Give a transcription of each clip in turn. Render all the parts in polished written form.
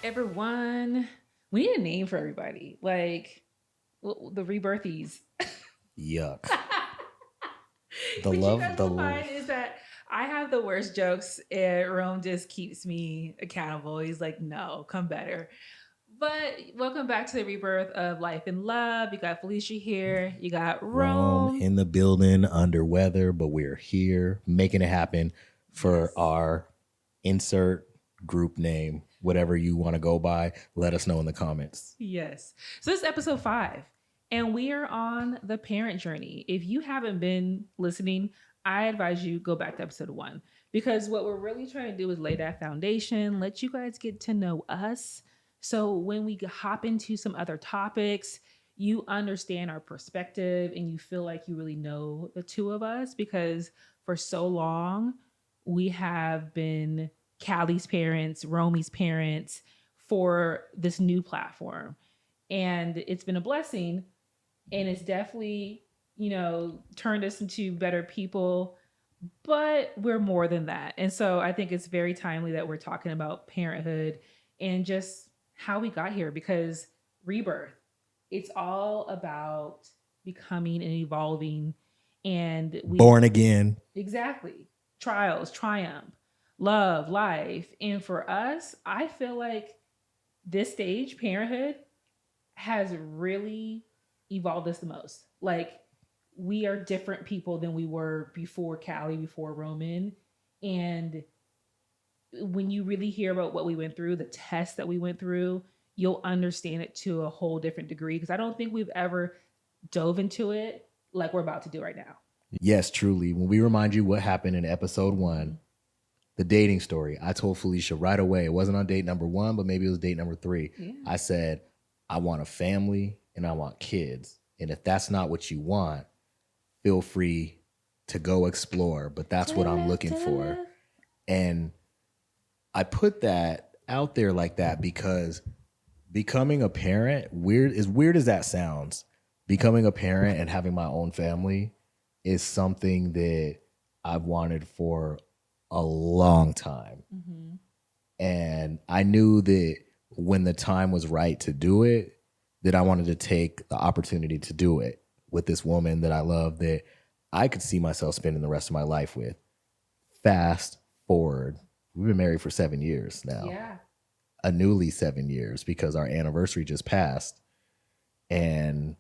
everyone. We need a name for everybody. Like the rebirthies. Yuck. The What you love, guys the will find is that I have the worst jokes and Rome just keeps me accountable. He's like, no, come better. But welcome back to the rebirth of life and love. You got Felicia here. You got Rome Rome. in the building, under weather, but we're here making it happen for Yes. our insert group name, whatever you want to go by. Let us know in the comments. Yes. So this is episode 5, and we are on the parent journey. If you haven't been listening, I advise you go back to episode 1 because what we're really trying to do is lay that foundation, let you guys get to know us. So when we hop into some other topics, you understand our perspective and you feel like you really know the two of us because for so long we have been Callie's parents, Romy's parents, for this new platform. And it's been a blessing. And it's definitely, turned us into better people. But we're more than that. And so I think it's very timely that we're talking about parenthood and just how we got here because rebirth, it's all about becoming and evolving. And we Born again. exactly trials, triumph, love, life. And for us, I feel like this stage, parenthood, has really evolved us the most. Like we are different people than we were before Callie, before Roman. And when you really hear about what we went through, the tests that we went through, you'll understand it to a whole different degree. Because I don't think we've ever dove into it like we're about to do right now. Yes, truly. When we remind you what happened in episode 1, the dating story, I told Felicia right away, it wasn't on date number 1, but maybe it was date number 3. Yeah. I said, I want a family and I want kids. And if that's not what you want, feel free to go explore. But that's what I'm looking for. And I put that out there like that because becoming a parent, weird as that sounds, becoming a parent and having my own family is something that I've wanted for a long time. Mm-hmm. And I knew that when the time was right to do it, that I wanted to take the opportunity to do it with this woman that I love, that I could see myself spending the rest of my life with. Fast forward, we've been married for 7 years now. Yeah. A newly 7 years because our anniversary just passed. And,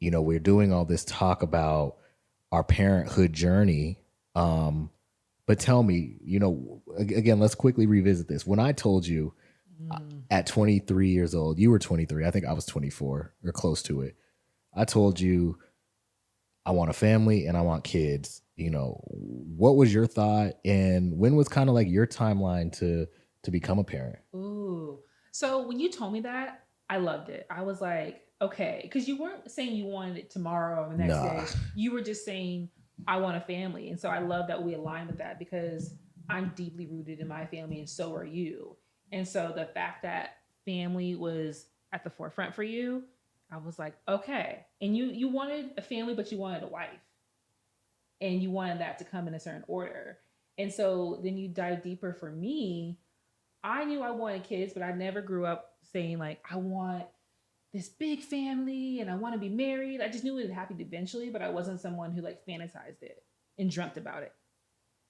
we're doing all this talk about our parenthood journey. But tell me, again, let's quickly revisit this. When I told you at 23 years old, you were 23, I think I was 24 or close to it. I told you I want a family and I want kids. What was your thought and when was kind of like your timeline to become a parent? Ooh. So when you told me that, I loved it. I was like, okay, because you weren't saying you wanted it tomorrow or the next Nah. day. You were just saying, I want a family. And so I love that we align with that because I'm deeply rooted in my family and so are you. And so the fact that family was at the forefront for you, I was like, okay. And you wanted a family, but you wanted a wife. And you wanted that to come in a certain order. And so then you dive deeper for me. I knew I wanted kids, but I never grew up saying like, I want this big family and I want to be married. I just knew it would happen eventually, but I wasn't someone who like fantasized it and dreamt about it.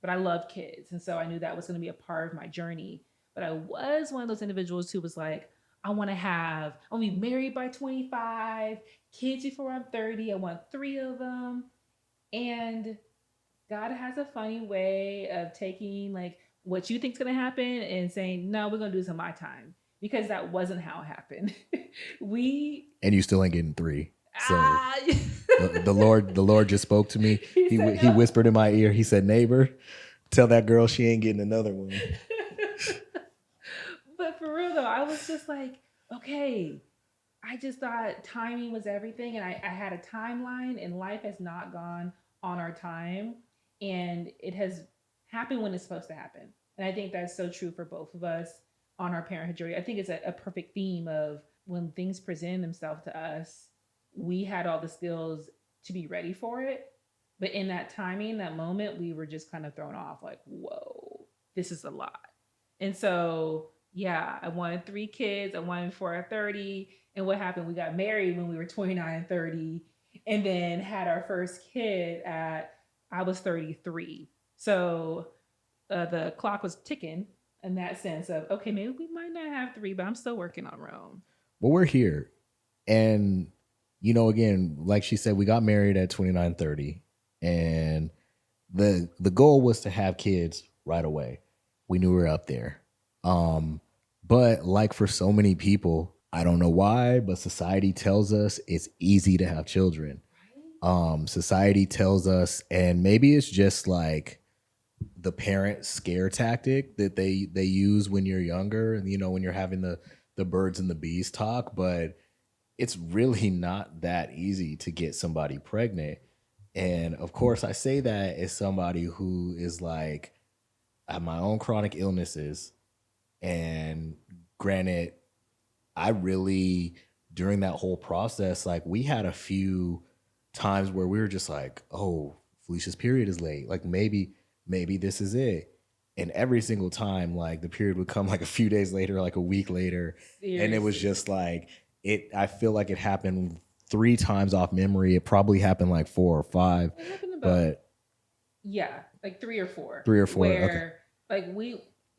But I loved kids. And so I knew that was going to be a part of my journey. But I was one of those individuals who was like, I want to be married by 25, kids before I'm 30. I want 3 of them. And God has a funny way of taking like what you think's gonna happen and saying, no, we're gonna do this in my time. Because that wasn't how it happened. And you still ain't getting 3. So ah, the Lord just spoke to me. He no. whispered in my ear. He said, "Neighbor, tell that girl she ain't getting another one." But for real though, I was just like, okay, I just thought timing was everything. And I had a timeline, and life has not gone on our time. And it has happened when it's supposed to happen. And I think that's so true for both of us on our parenthood journey. I think it's a perfect theme of when things present themselves to us, we had all the skills to be ready for it. But in that timing, that moment, we were just kind of thrown off like, whoa, this is a lot. And so Yeah, I wanted 3 kids. I wanted before 30. And what happened? We got married when we were 29 and 30, and then had our first kid at, I was 33. So the clock was ticking in that sense of, okay, maybe we might not have three, but I'm still working on Rome. But we're here. And, again, like she said, we got married at 29, 30. And the goal was to have kids right away. We knew we were up there. But like for so many people, I don't know why, but society tells us it's easy to have children. Society tells us, and maybe it's just like the parent scare tactic that they use when you're younger, when you're having the birds and the bees talk, but it's really not that easy to get somebody pregnant. And of course, I say that as somebody who is like, I have my own chronic illnesses. And granted, I really, during that whole process, like we had a few times where we were just like, oh, Felicia's period is late. Like maybe this is it. And every single time, like the period would come like a few days later, like a week later. Seriously. And it was just like, I feel like it happened 3 times off memory. It probably happened like 4 or 5. But yeah, like 3 or 4. 3 or 4. Where like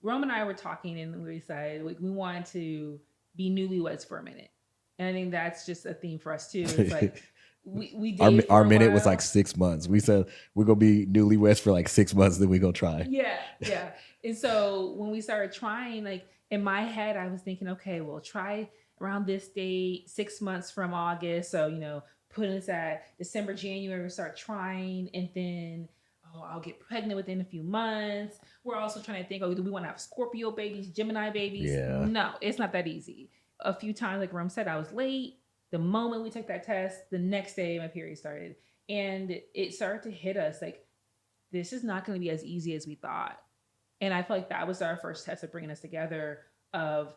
Rome and I were talking, and we said we wanted to be newlyweds for a minute. And I think that's just a theme for us too. It's like we did our minute was like 6 months. We said we're gonna be newlyweds for like 6 months, then we go try. Yeah. And so when we started trying, like in my head, I was thinking, okay, we'll try around this date, 6 months from August. So, putting us at December, January, we start trying, and then I'll get pregnant within a few months. We're also trying to think, do we want to have Scorpio babies, Gemini babies? Yeah. No, it's not that easy. A few times, like Rome said, I was late. The moment we took that test, the next day my period started. And it started to hit us like, this is not going to be as easy as we thought. And I feel like that was our first test of bringing us together of,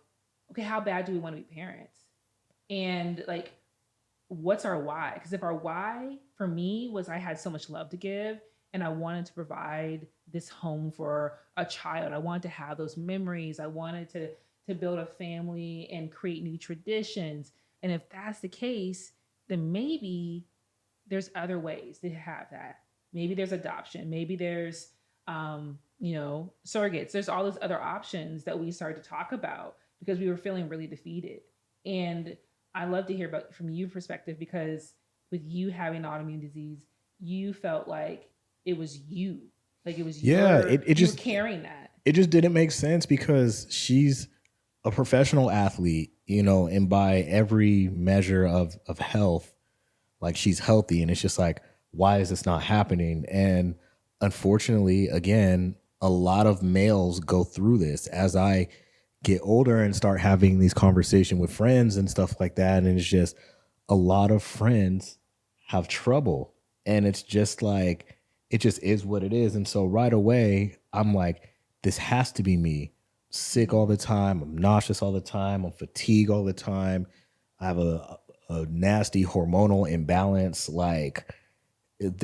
okay, how bad do we want to be parents? And like, what's our why? Because if our why for me was I had so much love to give, and I wanted to provide this home for a child. I wanted to have those memories. I wanted to build a family and create new traditions. And if that's the case, then maybe there's other ways to have that. Maybe there's adoption. Maybe there's, surrogates. There's all those other options that we started to talk about because we were feeling really defeated. And I love to hear about from your perspective, because with you having autoimmune disease, you felt like it was you. Like it was you were carrying that. It just didn't make sense because she's a professional athlete, and by every measure of health, like she's healthy. And it's just like, why is this not happening? And unfortunately, again, a lot of males go through this. As I get older and start having these conversations with friends and stuff like that, and it's just a lot of friends have trouble. And it's just like, it just is what it is. And so right away, I'm like, this has to be me. I'm sick all the time. I'm nauseous all the time. I'm fatigued all the time. I have a nasty hormonal imbalance. Like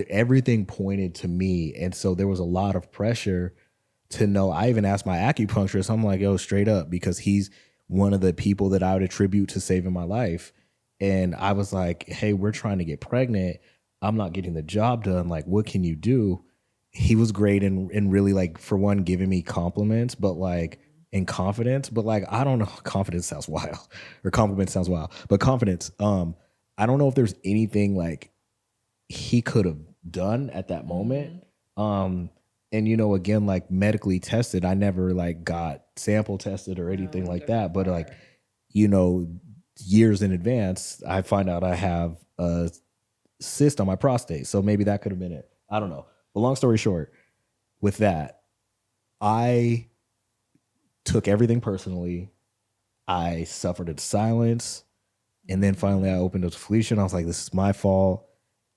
everything pointed to me. And so there was a lot of pressure to know. I even asked my acupuncturist, I'm like, yo, straight up, because he's one of the people that I would attribute to saving my life. And I was like, hey, we're trying to get pregnant. I'm not getting the job done. Like, what can you do? He was great and really, like, for one, giving me compliments, but like in confidence. But like, I don't know, confidence sounds wild, or compliment sounds wild, but confidence. I don't know if there's anything like he could have done at that moment. And again, like medically tested, I never like got sample tested or anything like that. But like, years in advance, I find out I have a cyst on my prostate. So maybe that could have been it. I don't know. But long story short, with that, I took everything personally. I suffered in silence. And then finally I opened up to Felicia and I was like, this is my fault.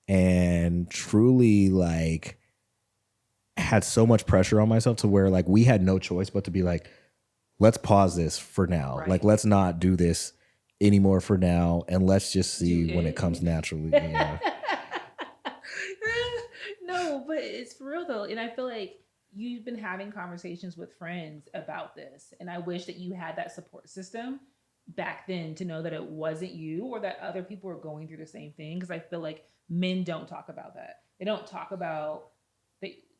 And truly like had so much pressure on myself to where like we had no choice but to be like, let's pause this for now. Right. Like, let's not do this anymore for now. And let's just see when it comes naturally. No, but it's for real though. And I feel like you've been having conversations with friends about this. And I wish that you had that support system back then to know that it wasn't you or that other people are going through the same thing. Because I feel like men don't talk about that. They don't talk about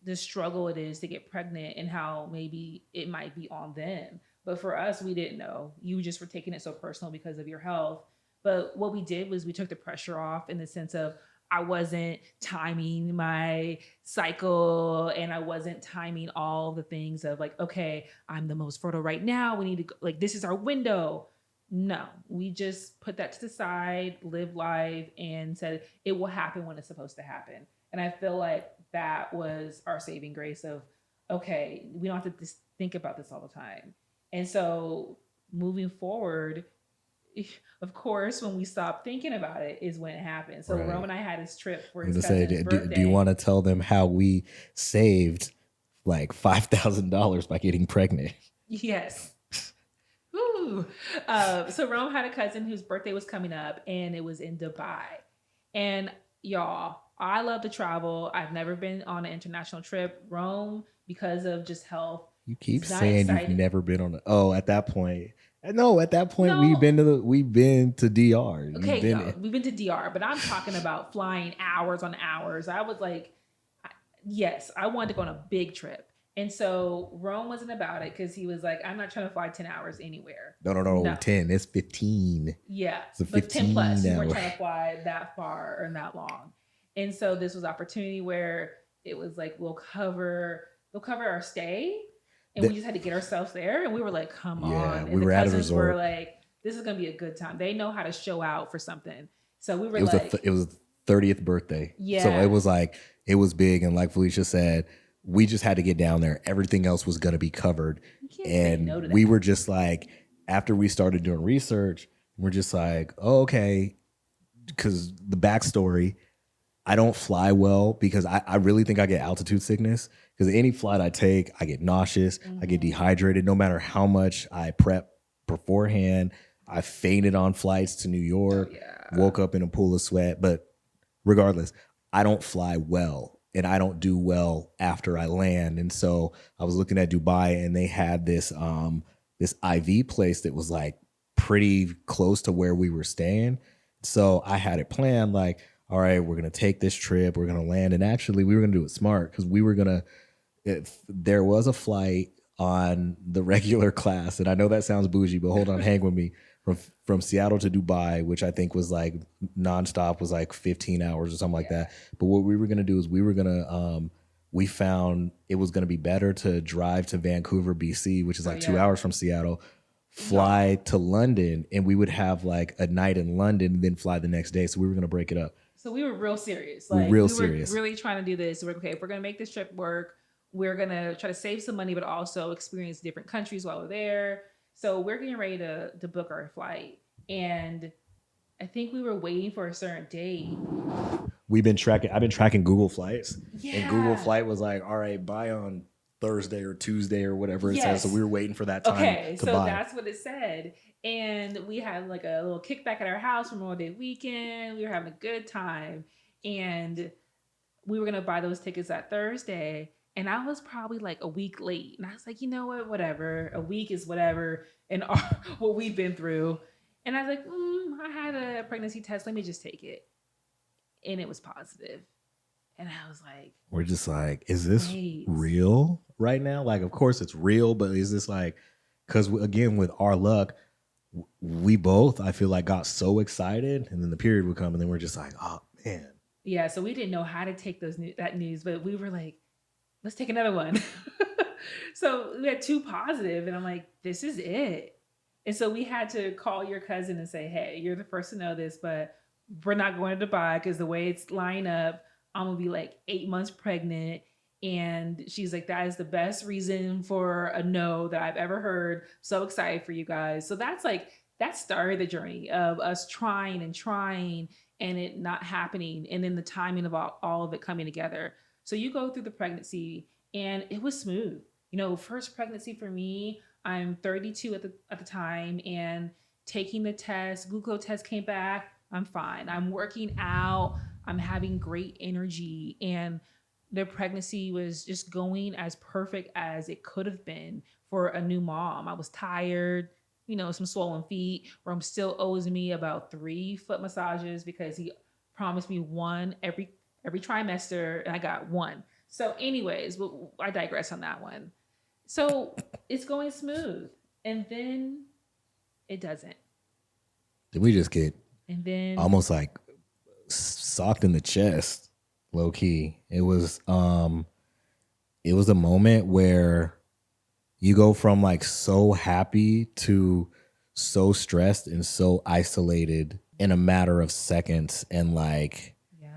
the struggle it is to get pregnant and how maybe it might be on them. But for us, we didn't know. You just were taking it so personal because of your health. But what we did was we took the pressure off in the sense of I wasn't timing my cycle and I wasn't timing all the things of like, okay, I'm the most fertile right now. We need to go, like, this is our window. No, we just put that to the side, live life, and said it will happen when it's supposed to happen. And I feel like that was our saving grace of, okay, we don't have to just think about this all the time. And so moving forward, of course, when we stopped thinking about it is when it happened. So Right. Rome and I had this trip for I'm his gonna say, cousin's birthday. do you want to tell them how we saved like $5,000 by getting pregnant? Yes. Ooh. So Rome had a cousin whose birthday was coming up, and it was in Dubai. And y'all, I love to travel. I've never been on an international trip. Rome, because of just health, You keep is not saying excited. you've never been on a, oh, at that point. No, at that point No. we've been to DR. Okay, y'all, we've been to DR, but I'm talking about flying hours on hours. I was like, yes, I wanted to go on a big trip. And so Rome wasn't about it because he was like, I'm not trying to fly 10 hours anywhere. No, 10. It's 15. Yeah, It's a but 10 plus. You weren't hour. trying to fly that far or that long. And so this was opportunity where it was like, they'll cover our stay. And we just had to get ourselves there. And we were like, come on. And we the were at a cousins were resort. like, this is going to be a good time. They know how to show out for something. So we were It was like, it was 30th birthday. Yeah. So it was like, it was big. And like Felicia said, we just had to get down there. Everything else was going to be covered. you can't say And no to we that. were just like, after we started doing research, we're just like, oh, okay. Because the backstory, I don't fly well because I really think I get altitude sickness. Because any flight I take, I get nauseous, I get dehydrated. No matter how much I prep beforehand, I fainted on flights to New York, woke up in a pool of sweat. But regardless, I don't fly well and I don't do well after I land. And so I was looking at Dubai and they had this this IV place that was like pretty close to where we were staying. So I had it planned like, all right, we're going to take this trip, we're going to land. And actually we were going to do it smart because we were going to, if there was a flight on the regular class, and I know that sounds bougie, but hold on, hang with me, from Seattle to Dubai, which I think was like nonstop, was like 15 hours or something like that. But what we were going to do is we found it was going to be better to drive to Vancouver, BC, which is like 2 hours from Seattle, fly to London, and we would have like a night in London and then fly the next day. So we were going to break it up. So we were real serious. We were really trying to do this. We're okay. If we're going to make this trip work, we're going to try to save some money, but also experience different countries while we're there. So we're getting ready to book our flight. And I think we were waiting for a certain date. I've been tracking Google Flights. Yeah. And Google Flight was like, all right, buy on Thursday or Tuesday or whatever it says. So we were waiting for that time to buy. So that's what it said. And we had like a little kickback at our house for Memorial Day weekend. We were having a good time. And we were going to buy those tickets that Thursday. And I was probably like a week late. And I was like, you know what, whatever. A week is whatever. And what we've been through. And I was like, I had a pregnancy test. Let me just take it. And it was positive. And I was like, we're just like, is this real right now? Like, of course it's real, but is this like, because again, with our luck, we both, I feel like, got so excited. And then the period would come and then we're just like, oh, man. Yeah, so we didn't know how to take that news, but we were like, let's take another one. So we had 2 positive, and I'm like, this is it. And so we had to call your cousin and say, hey, you're the first to know this, but we're not going to Dubai because the way it's lined up, I'm going to be like 8 months pregnant. And she's like, that is the best reason for a no that I've ever heard. So excited for you guys. So that started the journey of us trying and it not happening. And then the timing of all of it coming together. So you go through the pregnancy and it was smooth. You know, first pregnancy for me, I'm 32 at the time, and taking the test, glucose test came back. I'm fine. I'm working out. I'm having great energy. And the pregnancy was just going as perfect as it could have been for a new mom. I was tired, some swollen feet. Rome still owes me about 3 foot massages because he promised me one every trimester, and I got one. So, anyways, I digress on that one. So it's going smooth, and then it doesn't. Did we just get And then almost like socked in the chest, low key? It was a moment where you go from like so happy to so stressed and so isolated in a matter of seconds, and like, yeah,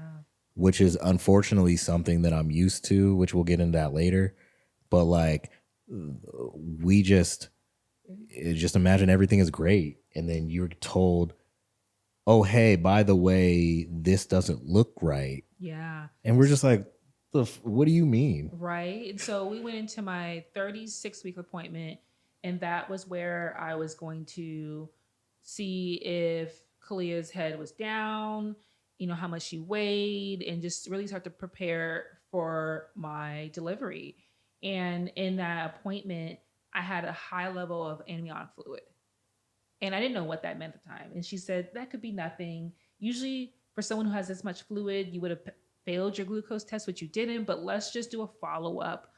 which is unfortunately something that I'm used to, which we'll get into that later. But like, we just imagine everything is great, and then you're told, oh, hey, by the way, this doesn't look right. yeah. And we're just like, what do you mean? Right. And so we went into my 36-week appointment, and that was where I was going to see if Kalia's head was down, how much she weighed, and just really start to prepare for my delivery. And in that appointment, I had a high level of amniotic fluid. And I didn't know what that meant at the time. And she said, that could be nothing. Usually, for someone who has this much fluid, you would have failed your glucose test, which you didn't, but let's just do a follow up.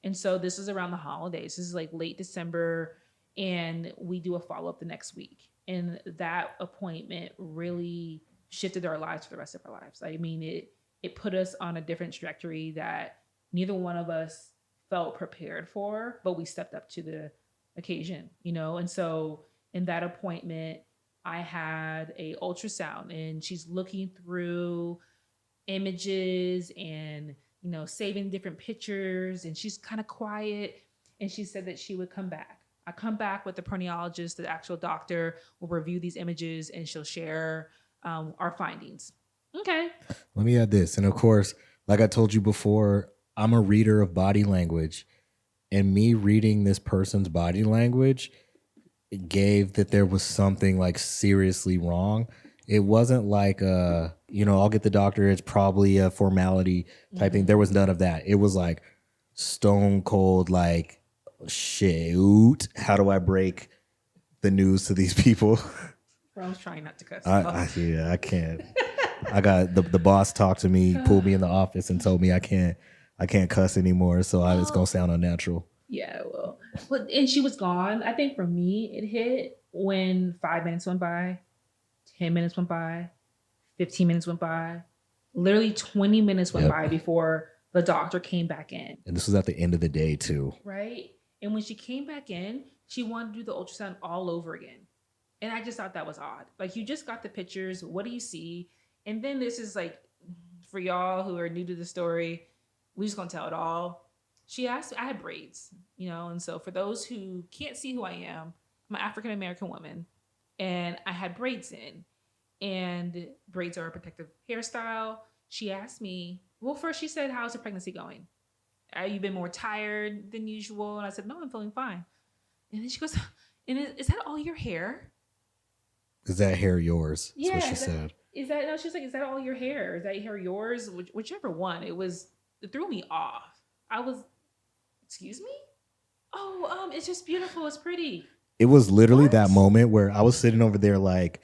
And so this is around the holidays. This is like late December, and we do a follow up the next week. And that appointment really shifted our lives for the rest of our lives. I mean, it put us on a different trajectory that neither one of us felt prepared for, but we stepped up to the occasion, And so in that appointment, I had a ultrasound, and she's looking through images and saving different pictures, and she's kind of quiet, and she said that she would come back. I come back with the perneologist, the actual doctor will review these images, and she'll share our findings. Okay. Let me add this. And of course, like I told you before, I'm a reader of body language, and me reading this person's body language gave that there was something like seriously wrong. It wasn't like I'll get the doctor, it's probably a formality type thing. There was none of that. It was like stone cold, like, shoot, how do I break the news to these people? I was trying not to cuss. I can't. I got the boss talked to me, pulled me in the office, and told me I can't cuss anymore. So it's gonna sound unnatural. Yeah, well, and she was gone. I think for me, it hit when 5 minutes went by, 10 minutes went by, 15 minutes went by, literally 20 minutes went by before the doctor came back in. And this was at the end of the day too. Right. And when she came back in, she wanted to do the ultrasound all over again. And I just thought that was odd. Like, you just got the pictures. What do you see? And then this is like, for y'all who are new to the story, we're just going to tell it all. She asked, I had braids, and so for those who can't see who I am, I'm an African-American woman, and I had braids in, and braids are a protective hairstyle. She asked me, well, first she said, how's the pregnancy going? Have you been more tired than usual? And I said, no, I'm feeling fine. And then she goes, and is that all your hair? Is that hair yours? Yeah. That's what she said. No, she's like, is that all your hair? Is that hair yours? Whichever one. It threw me off. I was, excuse me? Oh, it's just beautiful. It's pretty. It was literally that moment where I was sitting over there like,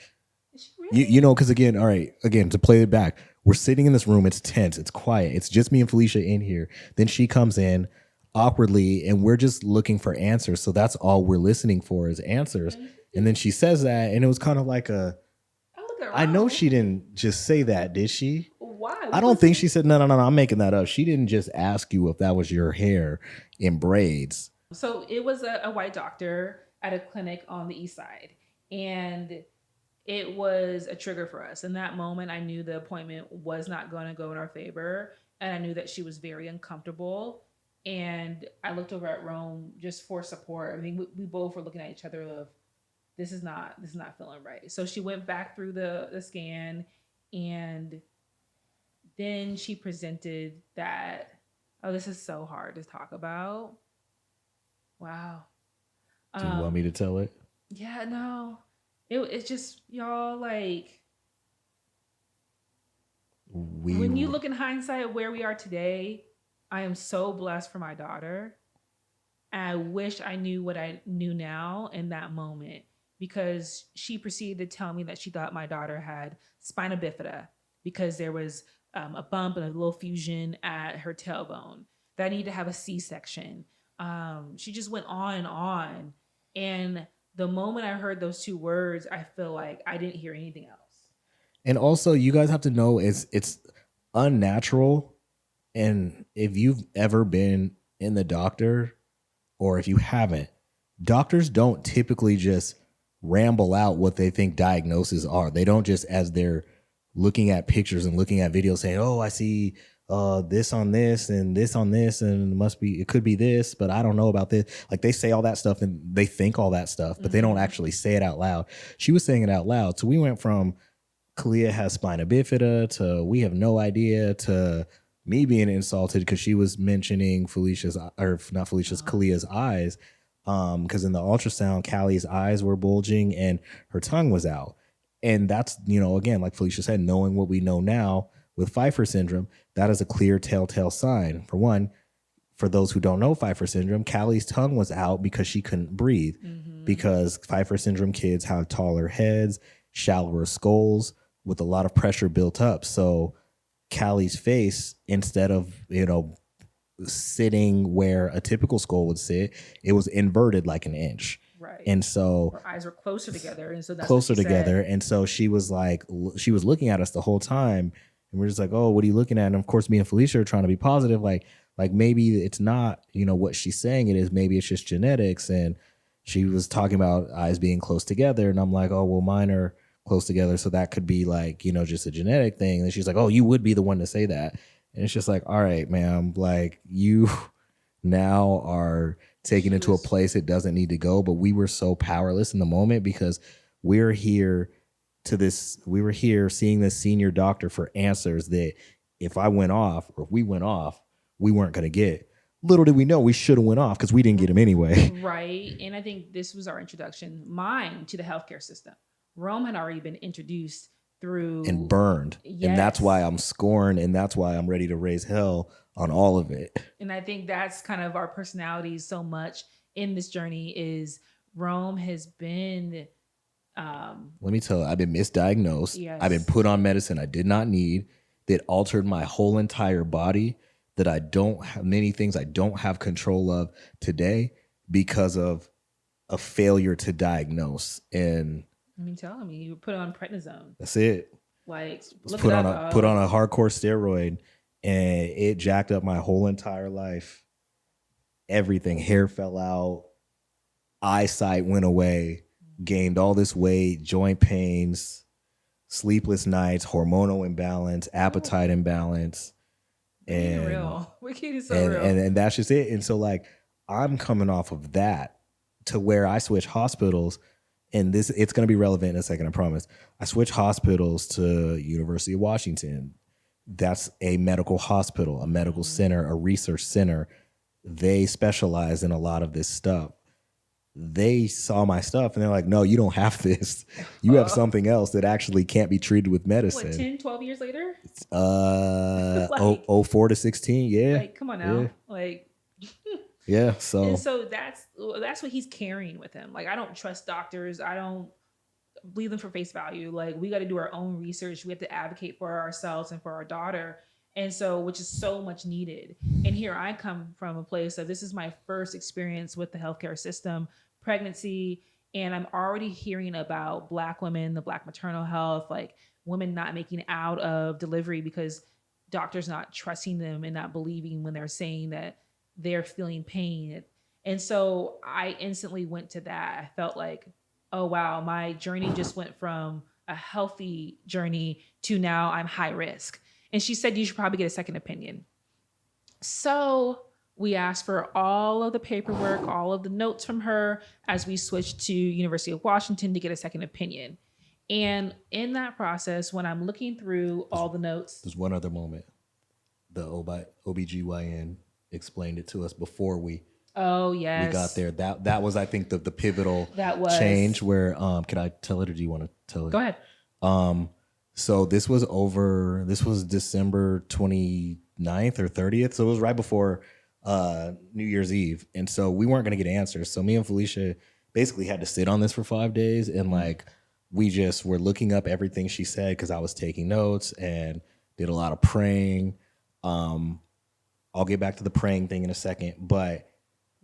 really? Because again, to play it back, we're sitting in this room. It's tense. It's quiet. It's just me and Felicia in here. Then she comes in awkwardly, and we're just looking for answers. So that's all we're listening for is answers. And then she says that, and it was kind of like I know she didn't just say that, did she? Why? I don't think she said, no, I'm making that up. She didn't just ask you if that was your hair in braids. So it was a white doctor at a clinic on the east side. And it was a trigger for us. In that moment, I knew the appointment was not going to go in our favor. And I knew that she was very uncomfortable. And I looked over at Rome just for support. I mean, we both were looking at each other of, this is not feeling right. So she went back through the scan, and then she presented that, oh, this is so hard to talk about. Wow. Do you want me to tell it? Yeah, no. It's just, y'all, like, when you look in hindsight where we are today, I am so blessed for my daughter. And I wish I knew what I knew now in that moment, because she proceeded to tell me that she thought my daughter had spina bifida because there was a bump and a little fusion at her tailbone, that I need to have a C-section. She just went on and on. And the moment I heard those two words, I feel like I didn't hear anything else. And also, you guys have to know it's unnatural. And if you've ever been in the doctor, or if you haven't, doctors don't typically just ramble out what they think diagnoses are. They don't just, as they're looking at pictures and looking at videos, saying, "Oh, I see this on this and this on this, and it could be this, but I don't know about this." Like, they say all that stuff and they think all that stuff, but they don't actually say it out loud. She was saying it out loud. So we went from Kalia has spina bifida to we have no idea to me being insulted because she was mentioning Kalia's eyes. Because in the ultrasound, Callie's eyes were bulging and her tongue was out. And that's, again, like Felicia said, knowing what we know now with Pfeiffer Syndrome, that is a clear telltale sign. For one, for those who don't know Pfeiffer Syndrome, Callie's tongue was out because she couldn't breathe. Because Pfeiffer Syndrome kids have taller heads, shallower skulls with a lot of pressure built up. So Callie's face, instead of, sitting where a typical skull would sit, it was inverted like an inch. Right. And so her eyes were closer together. And so that's closer what she together. said. And so she was looking at us the whole time. And we're just like, "Oh, what are you looking at?" And of course, me and Felicia are trying to be positive. Like maybe it's not, what she's saying it is. Maybe it's just genetics. And she was talking about eyes being close together. And I'm like, "Oh, well, mine are close together. So that could be like, just a genetic thing." And she's like, "Oh, you would be the one to say that." And it's just like, all right, ma'am, like, you now are taken into a place it doesn't need to go. But we were so powerless in the moment because we were here seeing this senior doctor for answers that if we went off, we weren't going to get. Little did we know we should have went off because we didn't get them anyway. Right. And I think this was our introduction, mine, to the healthcare system. Rome had already been introduced through and burned. Yes. And that's why I'm scorned, and that's why I'm ready to raise hell on all of it. And I think that's kind of our personalities so much in this journey is Rome has been let me tell you, I've been misdiagnosed. Yes. I've been put on medicine I did not need that altered my whole entire body, that I don't have many things I don't have control of today because of a failure to diagnose. And I mean, tell me, you were put on prednisone. That's it. Like, put on a hardcore steroid, and it jacked up my whole entire life. Everything, hair fell out, eyesight went away, gained all this weight, joint pains, sleepless nights, hormonal imbalance, appetite imbalance. And real. We're getting so real. And that's just it. And so, like, I'm coming off of that to where I switch hospitals. And it's going to be relevant in a second, I promise. I switched hospitals to University of Washington. That's a medical hospital, a medical center, a research center. They specialize in a lot of this stuff. They saw my stuff and they're like, "No, you don't have this. You have something else that actually can't be treated with medicine." What, 10, 12 years later? 04 to 16, yeah. Like, come on now. Yeah. Like, yeah, so. And so that's what he's carrying with him. Like, I don't trust doctors. I don't believe them for face value. Like, we got to do our own research. We have to advocate for ourselves and for our daughter. And so, which is so much needed. And here I come from a place of, this is my first experience with the healthcare system, pregnancy. And I'm already hearing about Black women, the Black maternal health, like women not making out of delivery because doctors not trusting them and not believing when they're saying that they're feeling pain. And so I instantly went to that. I felt like, oh, wow, my journey just went from a healthy journey to now I'm high risk. And she said, you should probably get a second opinion. So we asked for all of the paperwork, all of the notes from her as we switched to University of Washington to get a second opinion. And in that process, when I'm looking through all the notes. There's one other moment. The OBGYN explained it to us before we got there. That was, I think, the pivotal change where can I tell it or do you want to tell it? Go ahead. So this was December 20 29th or 30th. So it was right before New Year's Eve. And so we weren't going to get answers. So me and Felicia basically had to sit on this for 5 days. And like, we just were looking up everything she said because I was taking notes and did a lot of praying. I'll get back to the praying thing in a second. But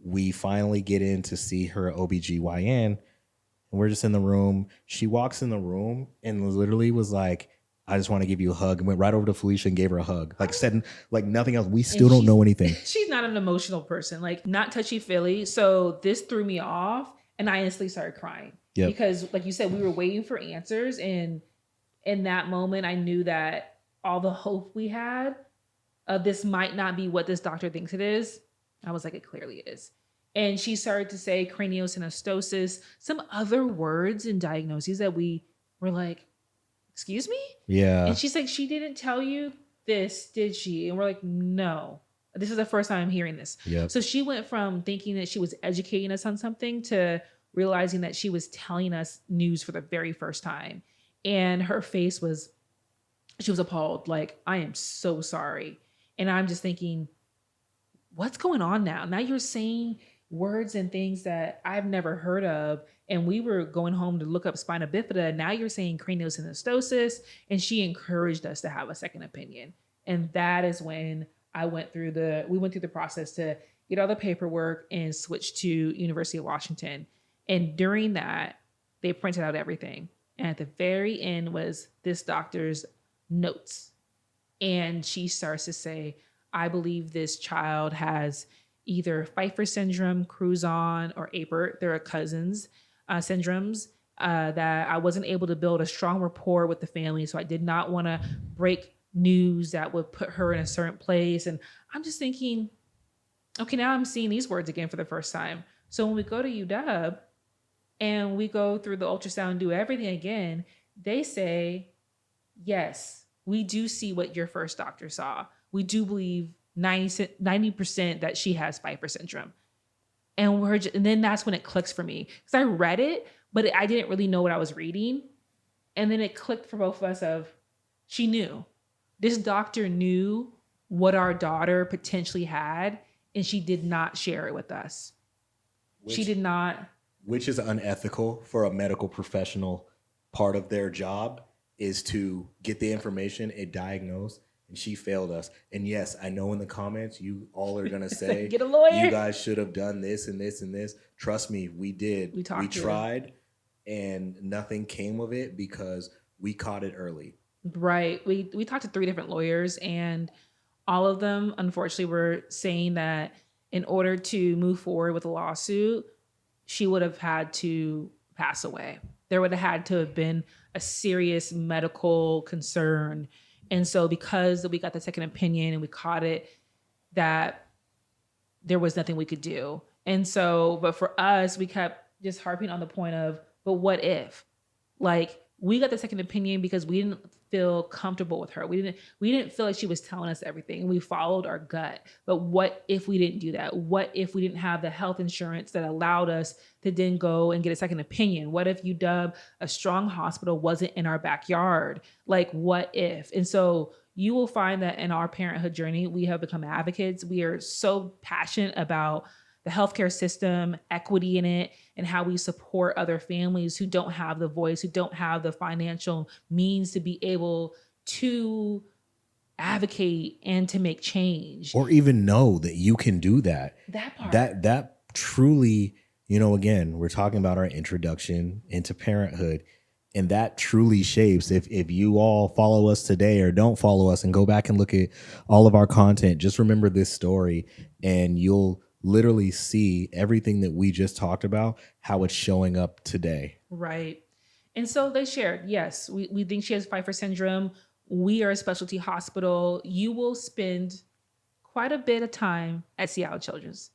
we finally get in to see her OBGYN. And we're just in the room. She walks in the room and literally was like, I just want to give you a hug, and went right over to Felicia and gave her a hug. Like said, like nothing else. We still don't know anything. She's not an emotional person, like not touchy-feely. So this threw me off and I instantly started crying. Yep. Because like you said, we were waiting for answers. And in that moment, I knew that all the hope we had of this might not be what this doctor thinks it is. I was like, it clearly is. And she started to say craniosynostosis, some other words and diagnoses that we were like, excuse me? Yeah. And she's like, she didn't tell you this, did she? And we're like, no. This is the first time I'm hearing this. Yep. So she went from thinking that she was educating us on something to realizing that she was telling us news for the very first time. And her face was, she was appalled. Like, I am so sorry. And I'm just thinking, what's going on now? Now you're saying words and things that I've never heard of. And we were going home to look up spina bifida. Now you're saying craniosynostosis. And she encouraged us to have a second opinion. And that is when we went through the process to get all the paperwork and switch to University of Washington. And during that, they printed out everything. And at the very end was this doctor's notes. And she starts to say, I believe this child has either Pfeiffer Syndrome, Cruzon, or Apert. They're cousins syndromes that I wasn't able to build a strong rapport with the family. So I did not want to break news that would put her in a certain place. And I'm just thinking, okay, now I'm seeing these words again for the first time. So when we go to UW and we go through the ultrasound, do everything again, they say, yes, we do see what your first doctor saw. We do believe 90% that she has Pfeiffer syndrome. And and then that's when it clicks for me. Because I read it, but I didn't really know what I was reading. And then it clicked for both of us of, she knew. This doctor knew what our daughter potentially had, and she did not share it with us. She did not. Which is unethical for a medical professional. Part of their job is to get the information and diagnose. And she failed us. And yes, I know in the comments, you all are going to say, get a lawyer. You guys should have done this and this and this. Trust me, we did. We tried and nothing came of it because we caught it early. Right. We talked to 3 different lawyers, and all of them, unfortunately, were saying that in order to move forward with a lawsuit, she would have had to pass away. There would have had to have been a serious medical concern. And so because we got the second opinion and we caught it, that there was nothing we could do. And so, but for us, we kept just harping on the point of, but what if? Like, we got the second opinion because we didn't feel comfortable with her. We didn't feel like she was telling us everything. We followed our gut. But what if we didn't do that? What if we didn't have the health insurance that allowed us to then go and get a second opinion? What if UW, a strong hospital, wasn't in our backyard? Like, what if? And so you will find that in our parenthood journey, we have become advocates. We are so passionate about the healthcare system, equity in it, and how we support other families who don't have the voice, who don't have the financial means to be able to advocate and to make change. Or even know that you can do that. That part. That truly, again, we're talking about our introduction into parenthood. And that truly shapes, if you all follow us today or don't follow us and go back and look at all of our content, just remember this story and you'll literally see everything that we just talked about, how it's showing up today. Right. And so they shared, yes, we think she has Pfeiffer syndrome. We are a specialty hospital. You will spend quite a bit of time at Seattle Children's.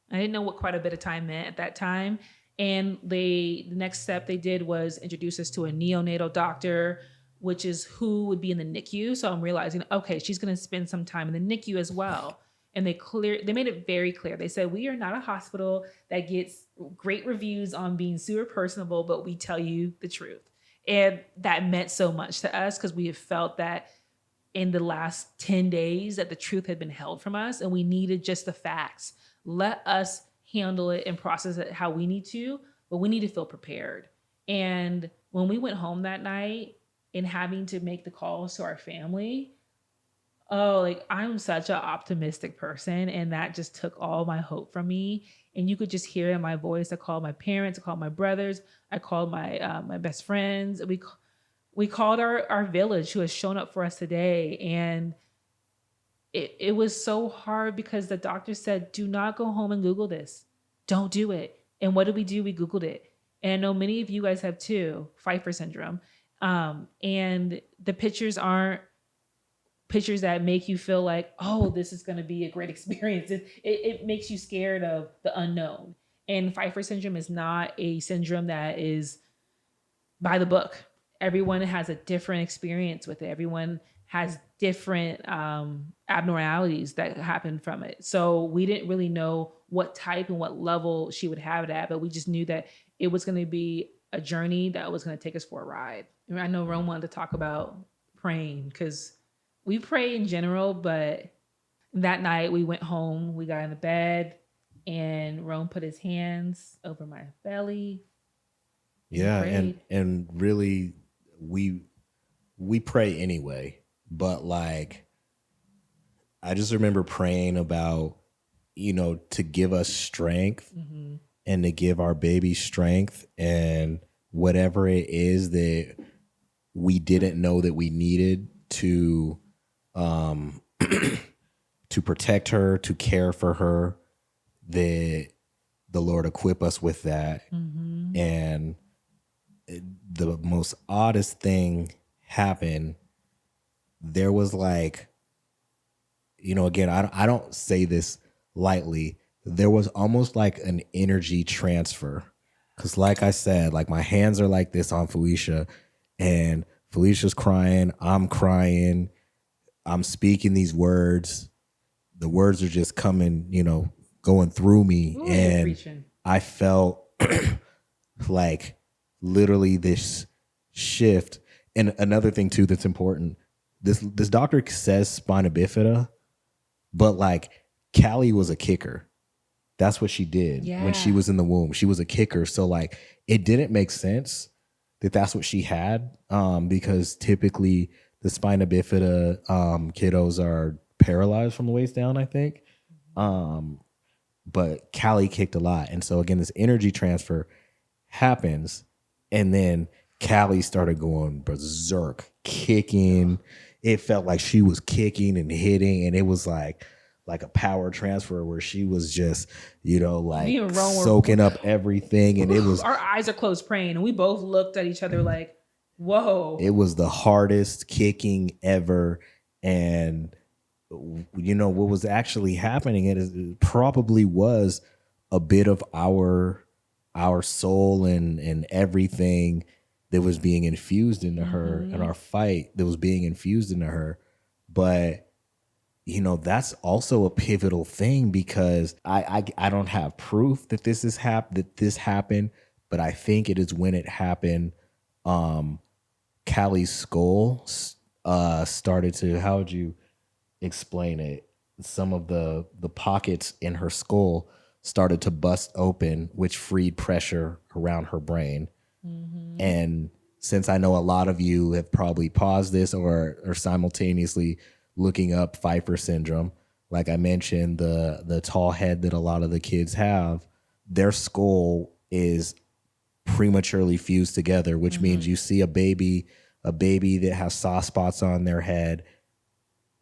I didn't know what quite a bit of time meant at that time. And the next step they did was introduce us to a neonatal doctor, which is who would be in the NICU. So I'm realizing, okay, she's going to spend some time in the NICU as well. And they made it very clear. They said, we are not a hospital that gets great reviews on being super personable, but we tell you the truth. And that meant so much to us because we have felt that in the last 10 days that the truth had been held from us and we needed just the facts. Let us handle it and process it how we need to, but we need to feel prepared. And when we went home that night and having to make the calls to our family, oh, like I'm such an optimistic person, and that just took all my hope from me. And you could just hear in my voice. I called my parents, I called my brothers, I called my best friends. We called our village who has shown up for us today, and it was so hard because the doctor said, "Do not go home and Google this. Don't do it." And what did we do? We Googled it, and I know many of you guys have too, Pfeiffer Syndrome, and the pictures aren't pictures that make you feel like, oh, this is going to be a great experience. It makes you scared of the unknown. And Pfeiffer syndrome is not a syndrome that is by the book. Everyone has a different experience with it. Everyone has different abnormalities that happen from it. So we didn't really know what type and what level she would have it at, but we just knew that it was going to be a journey that was going to take us for a ride. And I know Rome wanted to talk about praying because we pray in general, but that night we went home, we got in the bed, and Rome put his hands over my belly. Yeah, and really we pray anyway, but like I just remember praying about, to give us strength and to give our baby strength and whatever it is that we didn't know that we needed to to protect her, to care for her, that the Lord equip us with that. And the most oddest thing happened. There was like, again, I don't say this lightly. There was almost like an energy transfer. Because like I said, like my hands are like this on Felicia, and Felicia's crying, I'm crying, I'm speaking these words. The words are just coming, going through me. Ooh, and I felt like literally this shift. And another thing too that's important, this doctor says spina bifida, but like Callie was a kicker. That's what she did when she was in the womb. She was a kicker. So like it didn't make sense that that's what she had, because typically the spina bifida kiddos are paralyzed from the waist down, I think. But Callie kicked a lot. And so again, this energy transfer happens, and then Callie started going berserk, kicking. It felt like she was kicking and hitting, and it was like a power transfer where she was just, like soaking up everything. And it was, our eyes are closed praying, and we both looked at each other like, whoa. It was the hardest kicking ever. And what was actually happening, it probably was a bit of our soul and everything that was being infused into her, and our fight that was being infused into her. But that's also a pivotal thing, because I don't have proof that this happened, but I think it is when it happened. Callie's skull started to, how would you explain it? Some of the pockets in her skull started to bust open, which freed pressure around her brain. And since I know a lot of you have probably paused this or simultaneously looking up Pfeiffer syndrome, like I mentioned, the tall head that a lot of the kids have, their skull is prematurely fused together, which means you see a baby that has soft spots on their head,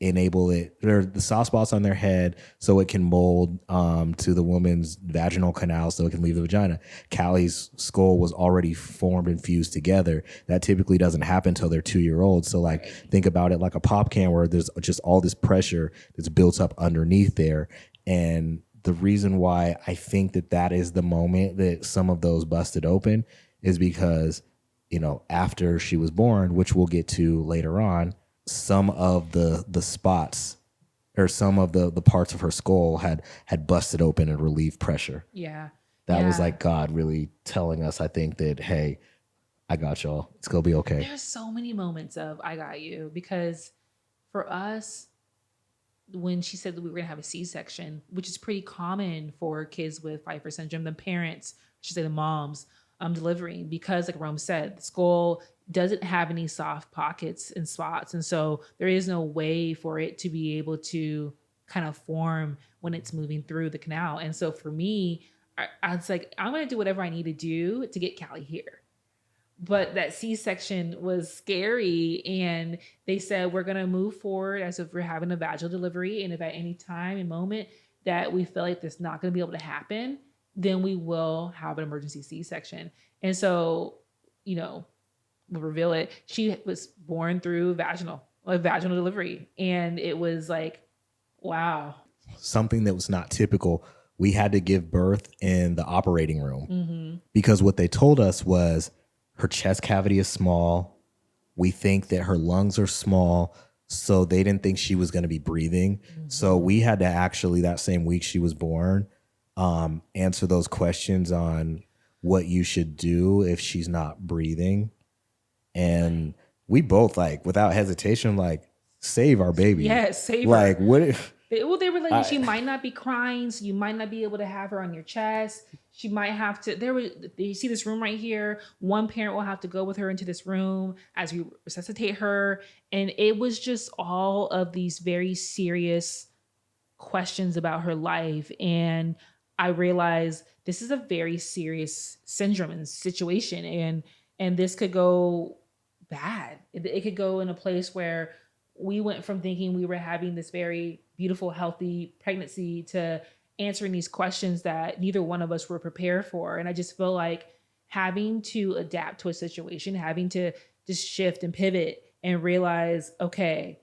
the soft spots on their head so it can mold to the woman's vaginal canal so it can leave the vagina. Callie's skull was already formed and fused together. That typically doesn't happen until they're 2-year-old. So like think about it like a pop can where there's just all this pressure that's built up underneath there. And the reason why I think that is the moment that some of those busted open is because, after she was born, which we'll get to later on, some of the spots or some of the parts of her skull had busted open and relieved pressure. That was like God really telling us, I think, that, hey, I got y'all. It's going to be okay. There's so many moments of I got you, because For us, when she said that we were going to have a C-section, which is pretty common for kids with Pfeiffer syndrome, the parents, I should say the moms, delivering, because like Rome said, the skull doesn't have any soft pockets and spots. And so there is no way for it to be able to kind of form when it's moving through the canal. And so for me, I was like, I'm going to do whatever I need to do to get Callie here. But that C-section was scary, and they said we're going to move forward as if we're having a vaginal delivery, and if at any time and moment that we feel like this not going to be able to happen, then we will have an emergency C-section. And so, we'll reveal it. She was born through vaginal delivery, and it was like, wow. Something that was not typical. We had to give birth in the operating room because what they told us was, her chest cavity is small. We think that her lungs are small. So they didn't think she was going to be breathing. So we had to actually, that same week she was born, answer those questions on what you should do if she's not breathing. And we both, like, without hesitation, like, save our baby. Yes, save her. Like, what if... They were like, she might not be crying, so you might not be able to have her on your chest. She might have to, you see this room right here? One parent will have to go with her into this room as we resuscitate her. And it was just all of these very serious questions about her life. And I realized this is a very serious syndrome and situation. And this could go bad. It could go in a place where we went from thinking we were having this very beautiful, healthy pregnancy to answering these questions that neither one of us were prepared for. And I just feel like having to adapt to a situation, having to just shift and pivot and realize, okay,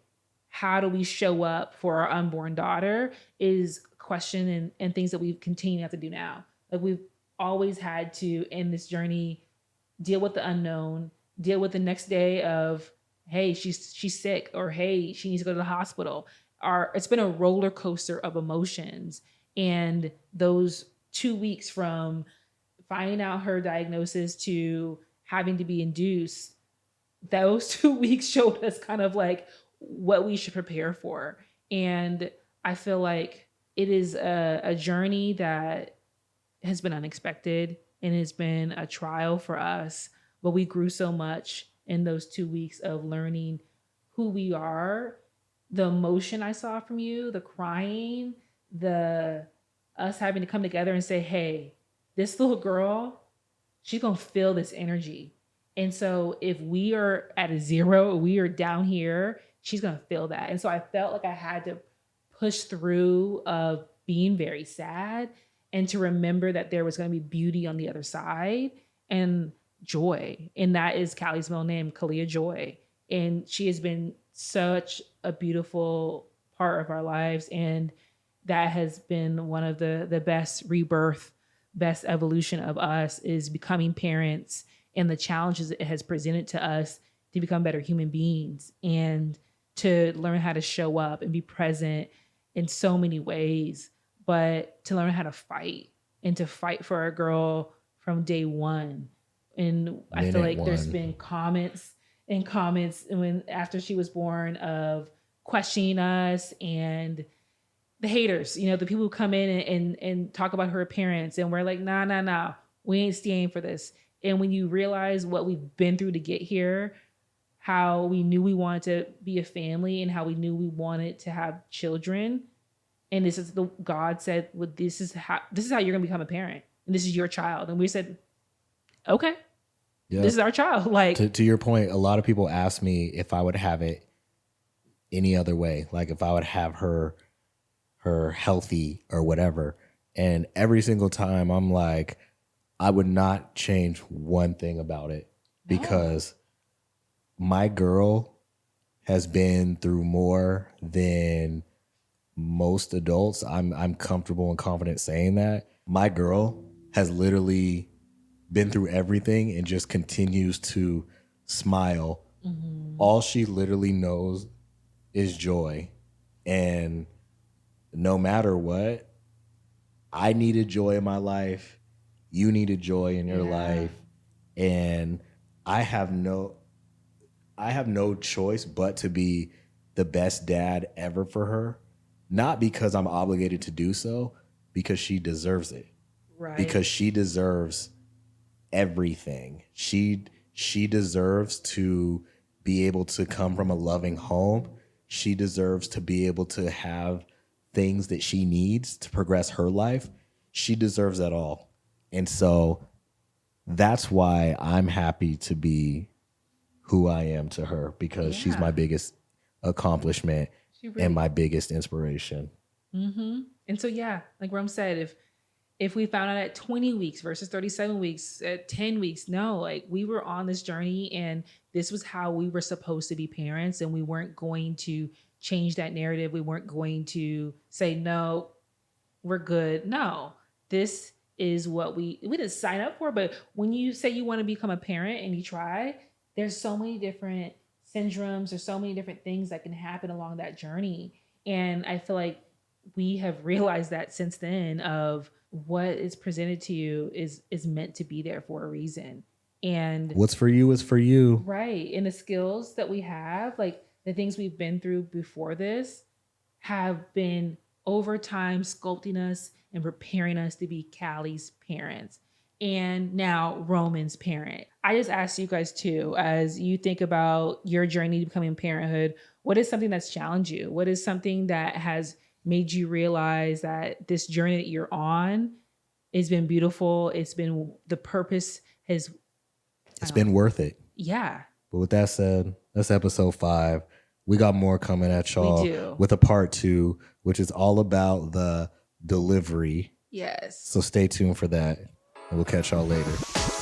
how do we show up for our unborn daughter is a question and things that we continue to have to do now. Like, we've always had to, in this journey, deal with the unknown, deal with the next day of, hey, she's sick, or hey, she needs to go to the hospital. It's been a roller coaster of emotions. And those 2 weeks from finding out her diagnosis to having to be induced, those 2 weeks showed us kind of like what we should prepare for. And I feel like it is a journey that has been unexpected and has been a trial for us, but we grew so much in those 2 weeks of learning who we are. The emotion I saw from you, the crying, us having to come together and say, hey, this little girl, she's going to feel this energy. And so if we are at a zero, we are down here, she's going to feel that. And so I felt like I had to push through of being very sad and to remember that there was going to be beauty on the other side and joy. And that is Callie's middle name, Kalia Joy. And she has been such a beautiful part of our lives. And that has been one of the best rebirth, best evolution of us, is becoming parents and the challenges it has presented to us to become better human beings and to learn how to show up and be present in so many ways, but to learn how to fight and to fight for our girl from day one. And I feel like there's been comments when after she was born of questioning us and the haters, the people who come in and talk about her appearance, and we're like, nah, we ain't staying for this. And when you realize what we've been through to get here, how we knew we wanted to be a family and how we knew we wanted to have children, and this is God said, well, this is how you're gonna become a parent, and this is your child. And we said, okay. Yeah. This is our child. Like, to your point, a lot of people ask me if I would have it any other way, like if I would have her healthy or whatever. And every single time I'm like, I would not change one thing about it, because my girl has been through more than most adults. I'm comfortable and confident saying that. My girl has literally been through everything and just continues to smile. Mm-hmm. All she literally knows is joy. And no matter what, I needed joy in my life. You needed joy in your life. And I have no choice but to be the best dad ever for her, not because I'm obligated to do so, because she deserves it. Right. Because she deserves everything. She deserves to be able to come from a loving home. She deserves to be able to have things that she needs to progress her life. She deserves that all. And so that's why I'm happy to be who I am to her, because she's my biggest accomplishment and my biggest inspiration. Mm-hmm. And so, yeah, like Rome said, if we found out at 20 weeks versus 37 weeks, at 10 weeks, no, like we were on this journey and this was how we were supposed to be parents, and we weren't going to change that narrative. We weren't going to say, no, we're good. No, this is what we didn't sign up for. But when you say you want to become a parent and you try, there's so many different syndromes, there's so many different things that can happen along that journey. And I feel like we have realized that since then, of what is presented to you is meant to be there for a reason. And what's for you is for you. Right. And the skills that we have, like the things we've been through before this, have been over time sculpting us and preparing us to be Callie's parents and now Roman's parent. I just asked you guys too, as you think about your journey to becoming parenthood, what is something that's challenged you? What is something that has made you realize that this journey that you're on has been beautiful? It's been, the purpose has... It's been worth it. Yeah. But with that said, that's episode 5. We got more coming at y'all with a part 2, which is all about the delivery. Yes. So stay tuned for that, and we'll catch y'all later.